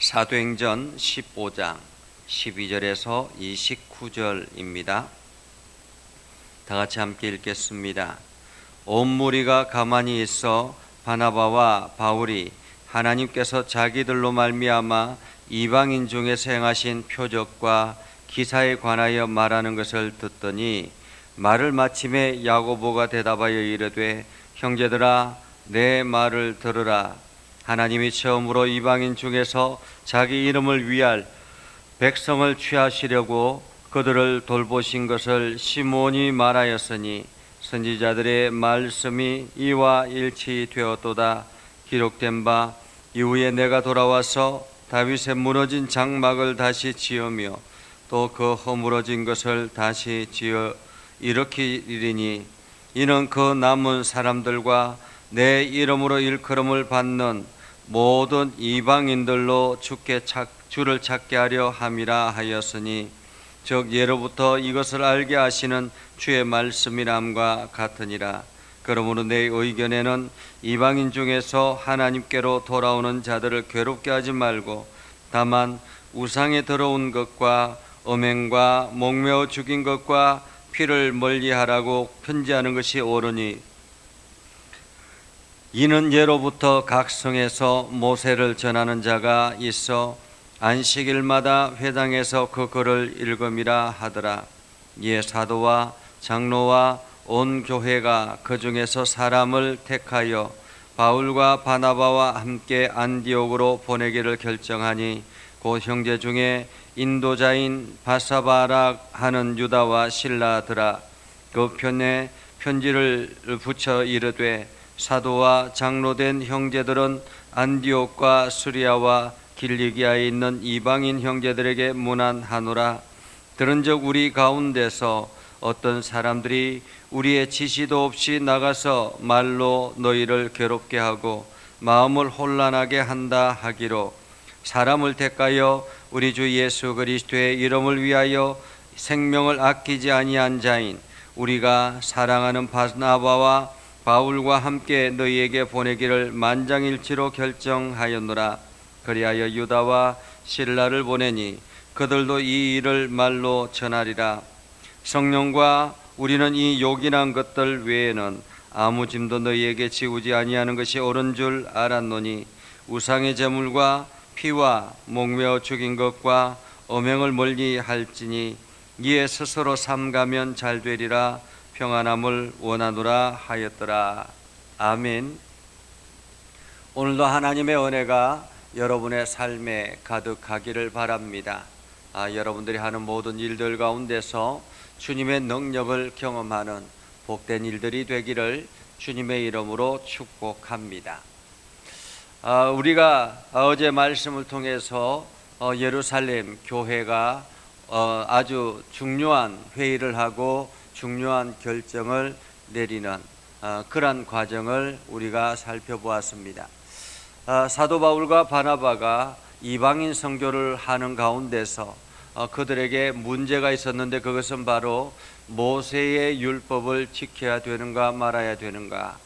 사도행전 15장 12절에서 29절입니다. 다 같이 함께 읽겠습니다. 온 무리가 가만히 있어 바나바와 바울이 하나님께서 자기들로 말미암아 이방인 중에서 행하신 표적과 기사에 관하여 말하는 것을 듣더니 말을 마침에 야고보가 대답하여 이르되 형제들아 내 말을 들으라. 하나님이 처음으로 이방인 중에서 자기 이름을 위할 백성을 취하시려고 그들을 돌보신 것을 시몬이 말하였으니 선지자들의 말씀이 이와 일치되었도다. 기록된 바 이후에 내가 돌아와서 다윗의 무너진 장막을 다시 지으며 또 그 허물어진 것을 다시 지어 일으키리니 이는 그 남은 사람들과 내 이름으로 일컬음을 받는 모든 이방인들로 주를 찾게 하려 함이라 하였으니 즉 예로부터 이것을 알게 하시는 주의 말씀이람과 같으니라. 그러므로 내 의견에는 이방인 중에서 하나님께로 돌아오는 자들을 괴롭게 하지 말고 다만 우상에 들어온 것과 음행과 목매어 죽인 것과 피를 멀리하라고 편지하는 것이 옳으니 이는 예로부터 각 성에서 모세를 전하는 자가 있어 안식일마다 회당에서 그 글을 읽음이라 하더라. 이에 사도와 장로와 온 교회가 그 중에서 사람을 택하여 바울과 바나바와 함께 안디옥으로 보내기를 결정하니 그 형제 중에 인도자인 바사바라 하는 유다와 실라더라. 그 편에 편지를 붙여 이르되 사도와 장로된 형제들은 안디옥과 수리아와 길리기아에 있는 이방인 형제들에게 문안하노라. 들은즉 우리 가운데서 어떤 사람들이 우리의 지시도 없이 나가서 말로 너희를 괴롭게 하고 마음을 혼란하게 한다 하기로 사람을 택하여 우리 주 예수 그리스도의 이름을 위하여 생명을 아끼지 아니한 자인 우리가 사랑하는 바나바와 바울과 함께 너희에게 보내기를 만장일치로 결정하였노라. 그리하여 유다와 실라를 보내니 그들도 이 일을 말로 전하리라. 성령과 우리는 이 요긴한 것들 외에는 아무 짐도 너희에게 지우지 아니하는 것이 옳은 줄 알았노니 우상의 제물과 피와 목매어 죽인 것과 음행을 멀리 할지니 이에 스스로 삼가면 잘 되리라. 평안함을 원하노라 하였더라. 아멘. 오늘도 하나님의 은혜가 여러분의 삶에 가득하기를 바랍니다. 여러분들이 하는 모든 일들 가운데서 주님의 능력을 경험하는 복된 일들이 되기를 주님의 이름으로 축복합니다. 우리가 어제 말씀을 통해서 예루살렘 교회가 아주 중요한 회의를 하고 중요한 결정을 내리는 그러한 과정을 우리가 살펴보았습니다. 사도 바울과 바나바가 이방인 선교를 하는 가운데서 그들에게 문제가 있었는데 그것은 바로 모세의 율법을 지켜야 되는가 말아야 되는가.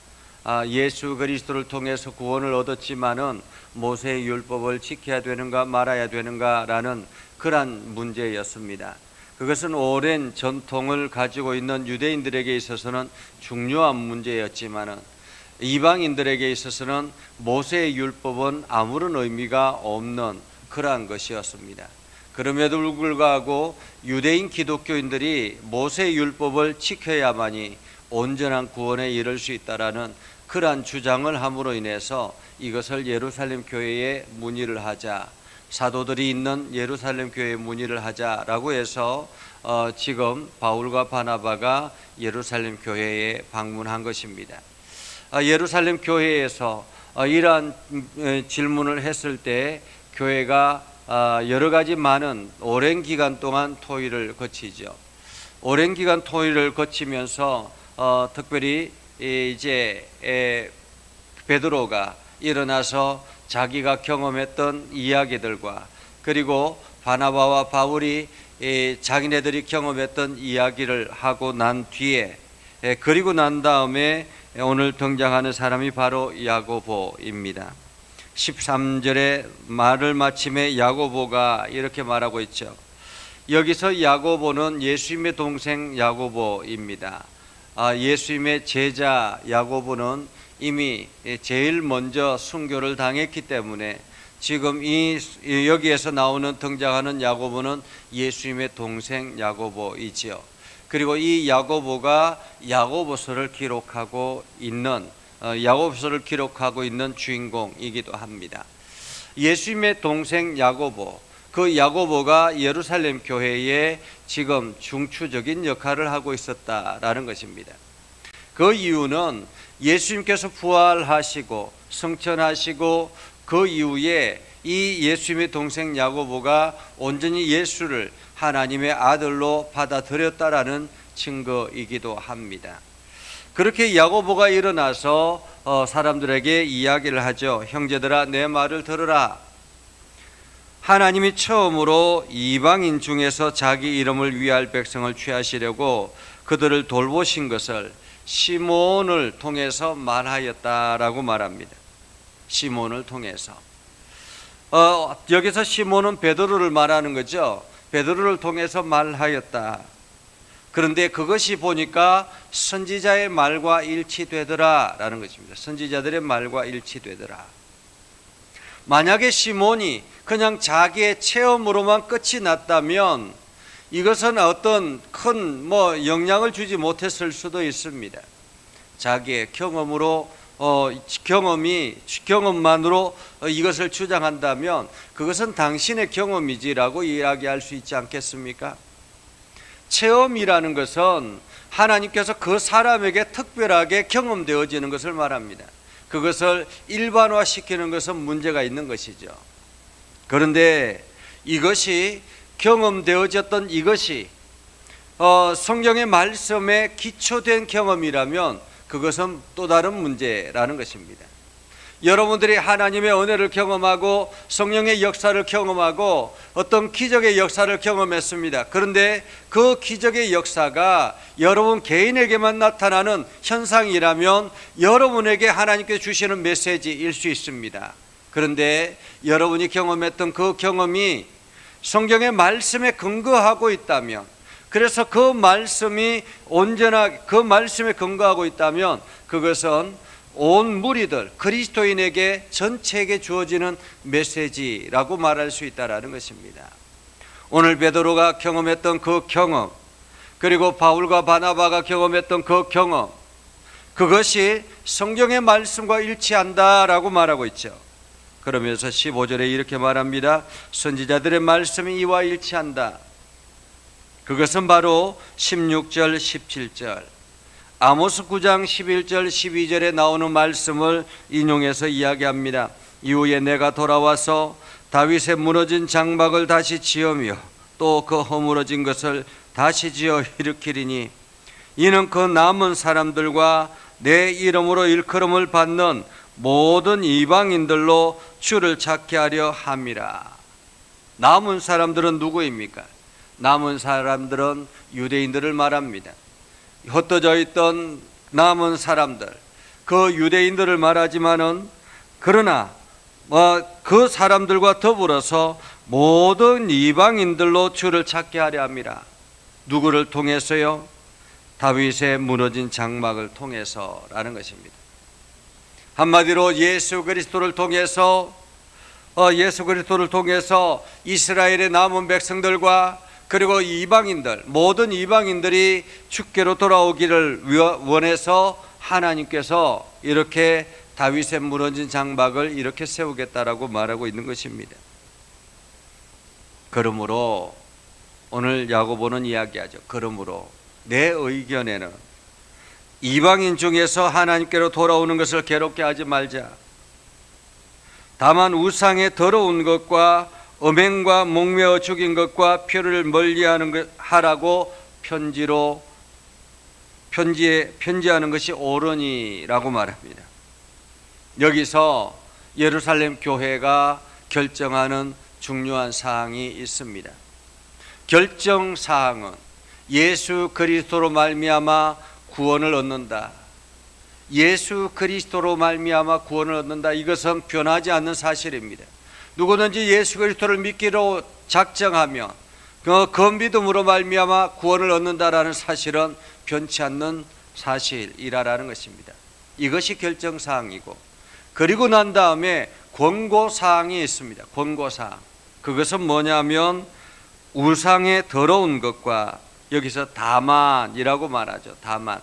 예수 그리스도를 통해서 구원을 얻었지만은 모세의 율법을 지켜야 되는가 말아야 되는가라는 그러한 문제였습니다. 그것은 오랜 전통을 가지고 있는 유대인들에게 있어서는 중요한 문제였지만은 이방인들에게 있어서는 모세의 율법은 아무런 의미가 없는 그러한 것이었습니다. 그럼에도 불구하고 유대인 기독교인들이 모세의 율법을 지켜야만이 온전한 구원에 이를 수 있다라는 그러한 주장을 함으로 인해서 이것을 예루살렘 교회에 문의를 하자, 사도들이 있는 예루살렘 교회에 문의를 하자라고 해서 지금 바울과 바나바가 예루살렘 교회에 방문한 것입니다. 예루살렘 교회에서 이러한 질문을 했을 때 교회가 여러 가지 많은 오랜 기간 동안 토의를 거치죠. 오랜 기간 토의를 거치면서 특별히 이제 베드로가 일어나서 자기가 경험했던 이야기들과 그리고 바나바와 바울이 자기네들이 경험했던 이야기를 하고 난 뒤에 그리고 난 다음에 오늘 등장하는 사람이 바로 야고보입니다. 13절에 말을 마침에 야고보가 이렇게 말하고 있죠. 여기서 야고보는 예수님의 동생 야고보입니다. 예수님의 제자 야고보는 이미 제일 먼저 순교를 당했기 때문에 지금 여기에서 나오는 등장하는 야고보는 예수님의 동생 야고보이지요. 그리고 이 야고보가 야고보서를 기록하고 있는 주인공이기도 합니다. 예수님의 동생 야고보, 그 야고보가 예루살렘 교회에 지금 중추적인 역할을 하고 있었다라는 것입니다. 그 이유는 예수님께서 부활하시고 승천하시고 그 이후에 이 예수님의 동생 야고보가 온전히 예수를 하나님의 아들로 받아들였다라는 증거이기도 합니다. 그렇게 야고보가 일어나서 사람들에게 이야기를 하죠. 형제들아, 내 말을 들으라. 하나님이 처음으로 이방인 중에서 자기 이름을 위할 백성을 취하시려고 그들을 돌보신 것을 시몬을 통해서 말하였다라고 말합니다. 시몬을 통해서. 여기서 시몬은 베드로를 말하는 거죠. 베드로를 통해서 말하였다. 그런데 그것이 보니까 선지자의 말과 일치되더라 라는 것입니다. 선지자들의 말과 일치되더라. 만약에 시몬이 그냥 자기의 체험으로만 끝이 났다면 이것은 어떤 큰 영향을 주지 못했을 수도 있습니다. 자기의 경험만으로 이것을 주장한다면 그것은 당신의 경험이지라고 이야기할 수 있지 않겠습니까? 체험이라는 것은 하나님께서 그 사람에게 특별하게 경험되어지는 것을 말합니다. 그것을 일반화시키는 것은 문제가 있는 것이죠. 그런데 이것이 경험되어졌던 이것이 성경의 말씀에 기초된 경험이라면 그것은 또 다른 문제라는 것입니다. 여러분들이 하나님의 은혜를 경험하고 성령의 역사를 경험하고 어떤 기적의 역사를 경험했습니다. 그런데 그 기적의 역사가 여러분 개인에게만 나타나는 현상이라면 여러분에게 하나님께서 주시는 메시지일 수 있습니다. 그런데 여러분이 경험했던 그 경험이 성경의 말씀에 근거하고 있다면, 그래서 그 말씀이 온전하게 그 말씀에 근거하고 있다면 그것은 온 무리들, 그리스도인에게 전체에게 주어지는 메시지라고 말할 수 있다는 것입니다. 오늘 베드로가 경험했던 그 경험, 그리고 바울과 바나바가 경험했던 그 경험, 그것이 성경의 말씀과 일치한다라고 말하고 있죠. 그러면서 15절에 이렇게 말합니다. 선지자들의 말씀이 이와 일치한다. 그것은 바로 16절, 17절 아모스 9장 11절 12절에 나오는 말씀을 인용해서 이야기합니다. 이후에 내가 돌아와서 다윗의 무너진 장막을 다시 지으며 또 그 허물어진 것을 다시 지어 일으키리니 이는 그 남은 사람들과 내 이름으로 일컬음을 받는 모든 이방인들로 주를 찾게 하려 함이라. 남은 사람들은 누구입니까? 남은 사람들은 유대인들을 말합니다. 흩어져 있던 남은 사람들, 그 유대인들을 말하지만은 그러나 그 사람들과 더불어서 모든 이방인들로 주를 찾게 하려 함이라. 누구를 통해서요? 다윗의 무너진 장막을 통해서라는 것입니다. 한마디로 예수 그리스도를 통해서 이스라엘의 남은 백성들과 그리고 이방인들, 모든 이방인들이 주께로 돌아오기를 원해서 하나님께서 이렇게 다윗의 무너진 장막을 이렇게 세우겠다라고 말하고 있는 것입니다. 그러므로 오늘 야고보는 이야기하죠. 그러므로 내 의견에는 이방인 중에서 하나님께로 돌아오는 것을 괴롭게 하지 말자. 다만 우상의 더러운 것과 음행과 목매어 죽인 것과 표를 멀리하는 하라고 편지하는 것이 옳으니라고 말합니다. 여기서 예루살렘 교회가 결정하는 중요한 사항이 있습니다. 결정 사항은 예수 그리스도로 말미암아 구원을 얻는다. 예수 그리스도로 말미암아 구원을 얻는다. 이것은 변하지 않는 사실입니다. 누구든지 예수 그리스도를 믿기로 작정하면 그 믿음으로 말미암아 구원을 얻는다라는 사실은 변치 않는 사실이라는 것입니다. 이것이 결정사항이고, 그리고 난 다음에 권고사항이 있습니다. 권고사항. 그것은 뭐냐면 우상의 더러운 것과, 여기서 다만이라고 말하죠. 다만,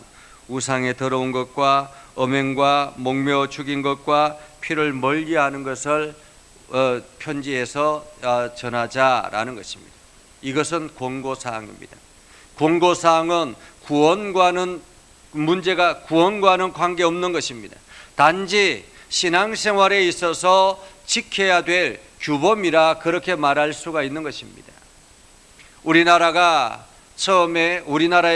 우상의 더러운 것과 음행과 목매어 죽인 것과 피를 멀리하는 것을 편지에서 전하자라는 것입니다. 이것은 권고사항입니다. 권고사항은 구원과는 관계없는 것입니다. 단지 신앙생활에 있어서 지켜야 될 규범이라 그렇게 말할 수가 있는 것입니다. 우리나라에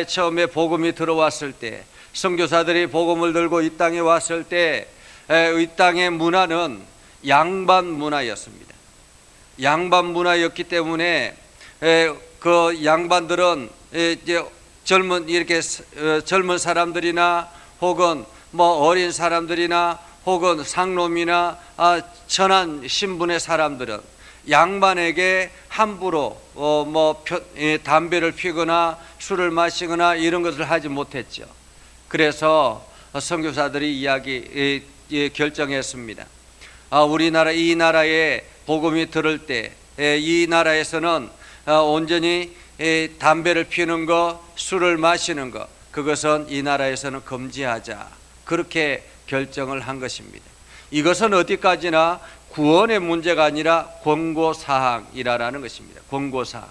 처음에 복음이 들어왔을 때, 선교사들이 복음을 들고 이 땅에 왔을 때, 이 땅의 문화는 양반 문화였습니다. 양반 문화였기 때문에 그 양반들은 이제 젊은 사람들이나 혹은 어린 사람들이나 혹은 상놈이나 천한 신분의 사람들은 양반에게 함부로 담배를 피거나 술을 마시거나 이런 것을 하지 못했죠. 그래서 선교사들이 결정했습니다. 이 나라에 복음이 들을 때 이 나라에서는 온전히 담배를 피우는 것, 술을 마시는 것, 그것은 이 나라에서는 금지하자, 그렇게 결정을 한 것입니다. 이것은 어디까지나 구원의 문제가 아니라 권고사항이라는 것입니다. 권고사항.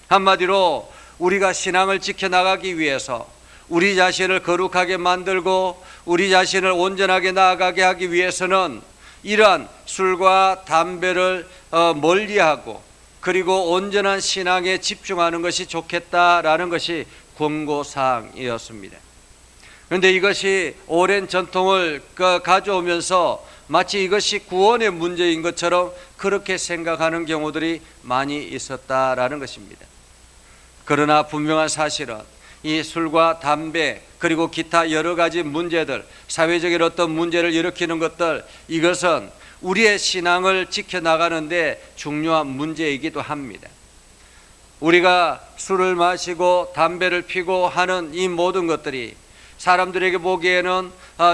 한마디로 우리가 신앙을 지켜나가기 위해서, 우리 자신을 거룩하게 만들고 우리 자신을 온전하게 나아가게 하기 위해서는 이러한 술과 담배를 멀리하고, 그리고 온전한 신앙에 집중하는 것이 좋겠다라는 것이 권고사항이었습니다. 그런데 이것이 오랜 전통을 가져오면서 마치 이것이 구원의 문제인 것처럼 그렇게 생각하는 경우들이 많이 있었다라는 것입니다. 그러나 분명한 사실은 이 술과 담배 그리고 기타 여러 가지 문제들, 사회적인 어떤 문제를 일으키는 것들, 이것은 우리의 신앙을 지켜나가는데 중요한 문제이기도 합니다. 우리가 술을 마시고 담배를 피고 하는 이 모든 것들이 사람들에게 보기에는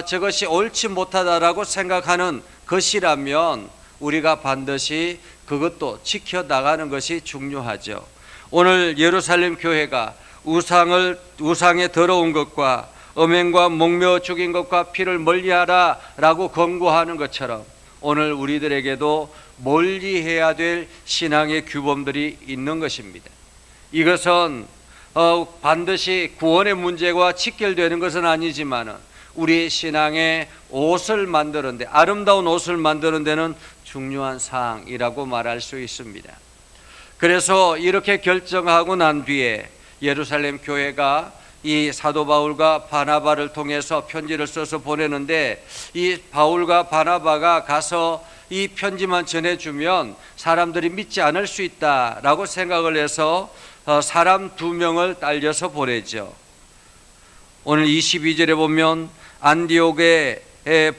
저것이 옳지 못하다라고 생각하는 것이라면 우리가 반드시 그것도 지켜나가는 것이 중요하죠. 오늘 예루살렘 교회가 우상의 더러운 것과 음행과 목매어 죽인 것과 피를 멀리하라 라고 권고하는 것처럼 오늘 우리들에게도 멀리해야 될 신앙의 규범들이 있는 것입니다. 이것은 반드시 구원의 문제와 직결되는 것은 아니지만 우리의 신앙의 옷을 만드는데, 아름다운 옷을 만드는 데는 중요한 사항이라고 말할 수 있습니다. 그래서 이렇게 결정하고 난 뒤에 예루살렘 교회가 이 사도 바울과 바나바를 통해서 편지를 써서 보내는데, 이 바울과 바나바가 가서 이 편지만 전해주면 사람들이 믿지 않을 수 있다라고 생각을 해서 사람 2명을 딸려서 보내죠. 오늘 22절에 보면 안디옥에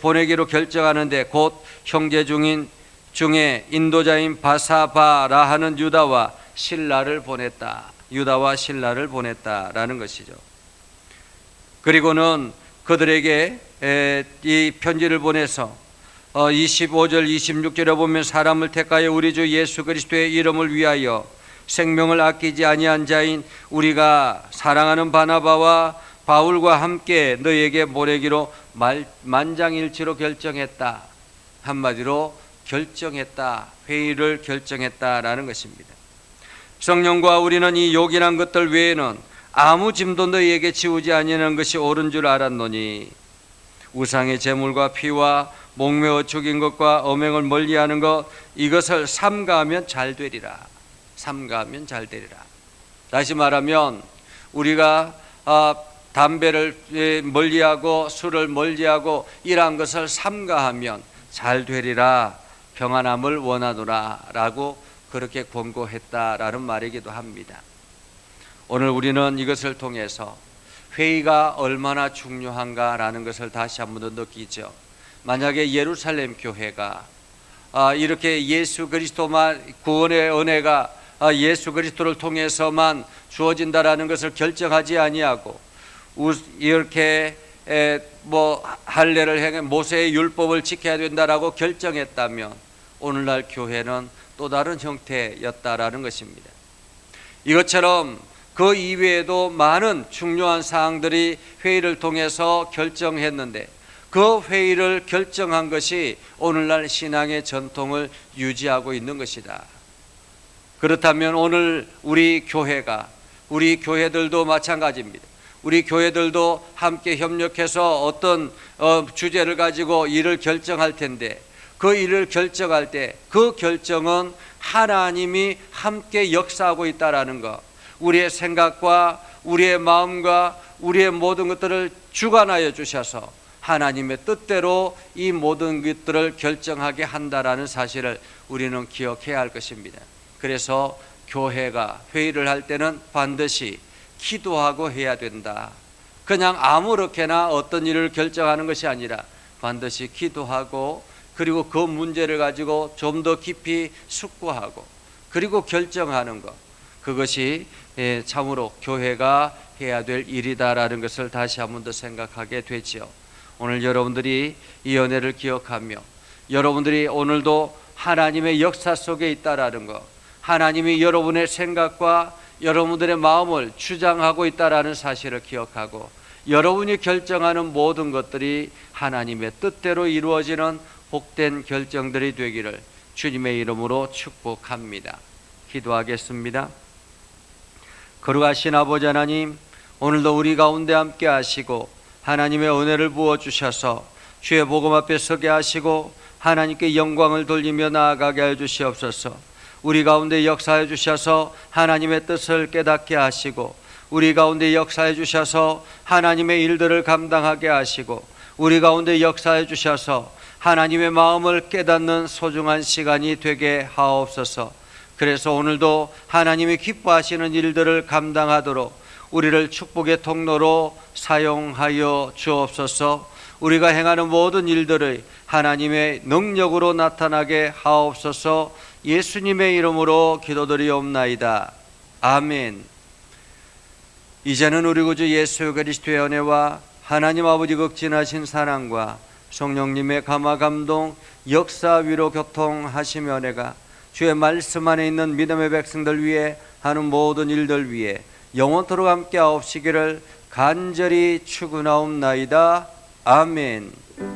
보내기로 결정하는데 곧 형제 중에 인도자인 바사바라 하는 유다와 실라를 보냈다라는 것이죠. 그리고는 그들에게 이 편지를 보내서 25절 26절에 보면 사람을 택하여 우리 주 예수 그리스도의 이름을 위하여 생명을 아끼지 아니한 자인 우리가 사랑하는 바나바와 바울과 함께 너에게 보내기로 만장일치로 결정했다. 한마디로 결정했다, 회의를 결정했다라는 것입니다. 성령과 우리는 이 요긴한 것들 외에는 아무 짐도 너희에게 지우지 아니하는 것이 옳은 줄 알았노니 우상의 제물과 피와 목매어 죽인 것과 음행을 멀리하는 것, 이것을 삼가하면 잘 되리라. 다시 말하면 우리가 담배를 멀리하고 술을 멀리하고 이러한 것을 삼가하면 잘 되리라, 평안함을 원하노라 라고 그렇게 권고했다라는 말이기도 합니다. 오늘 우리는 이것을 통해서 회의가 얼마나 중요한가라는 것을 다시 한 번 더 느끼죠. 만약에 예루살렘 교회가 이렇게 예수 그리스도만 구원의 은혜가 예수 그리스도를 통해서만 주어진다라는 것을 결정하지 아니하고 이렇게 할례를 행해 모세의 율법을 지켜야 된다라고 결정했다면 오늘날 교회는 또 다른 형태였다라는 것입니다. 이것처럼 그 이외에도 많은 중요한 사항들이 회의를 통해서 결정했는데 그 회의를 결정한 것이 오늘날 신앙의 전통을 유지하고 있는 것이다. 그렇다면 오늘 우리 교회들도 마찬가지입니다. 우리 교회들도 함께 협력해서 어떤 주제를 가지고 일을 결정할 텐데 그 일을 결정할 때 그 결정은 하나님이 함께 역사하고 있다라는 것, 우리의 생각과 우리의 마음과 우리의 모든 것들을 주관하여 주셔서 하나님의 뜻대로 이 모든 것들을 결정하게 한다라는 사실을 우리는 기억해야 할 것입니다. 그래서 교회가 회의를 할 때는 반드시 기도하고 해야 된다. 그냥 아무렇게나 어떤 일을 결정하는 것이 아니라 반드시 기도하고 그리고 그 문제를 가지고 좀 더 깊이 숙고하고 그리고 결정하는 것, 그것이 참으로 교회가 해야 될 일이다라는 것을 다시 한 번 더 생각하게 되지요. 오늘 여러분들이 이 은혜를 기억하며 여러분들이 오늘도 하나님의 역사 속에 있다라는 것, 하나님이 여러분의 생각과 여러분들의 마음을 주장하고 있다라는 사실을 기억하고 여러분이 결정하는 모든 것들이 하나님의 뜻대로 이루어지는 복된 결정들이 되기를 주님의 이름으로 축복합니다. 기도하겠습니다. 거룩하신 아버지 하나님, 오늘도 우리 가운데 함께 하시고 하나님의 은혜를 부어주셔서 주의 복음 앞에 서게 하시고 하나님께 영광을 돌리며 나아가게 하여 주시옵소서. 우리 가운데 역사해 주셔서 하나님의 뜻을 깨닫게 하시고 우리 가운데 역사해 주셔서 하나님의 일들을 감당하게 하시고 우리 가운데 역사해 주셔서 하나님의 마음을 깨닫는 소중한 시간이 되게 하옵소서. 그래서 오늘도 하나님이 기뻐하시는 일들을 감당하도록 우리를 축복의 통로로 사용하여 주옵소서. 우리가 행하는 모든 일들을 하나님의 능력으로 나타나게 하옵소서. 예수님의 이름으로 기도드리옵나이다. 아멘. 이제는 우리 구주 예수 그리스도의 은혜와 하나님 아버지 극진하신 사랑과 성령님의 감화 감동 역사 위로 교통하시며 은혜가 주의 말씀 안에 있는 믿음의 백성들 위해 하는 모든 일들 위해 영원토록 함께 하옵시기를 간절히 축원하옵나이다. 아멘.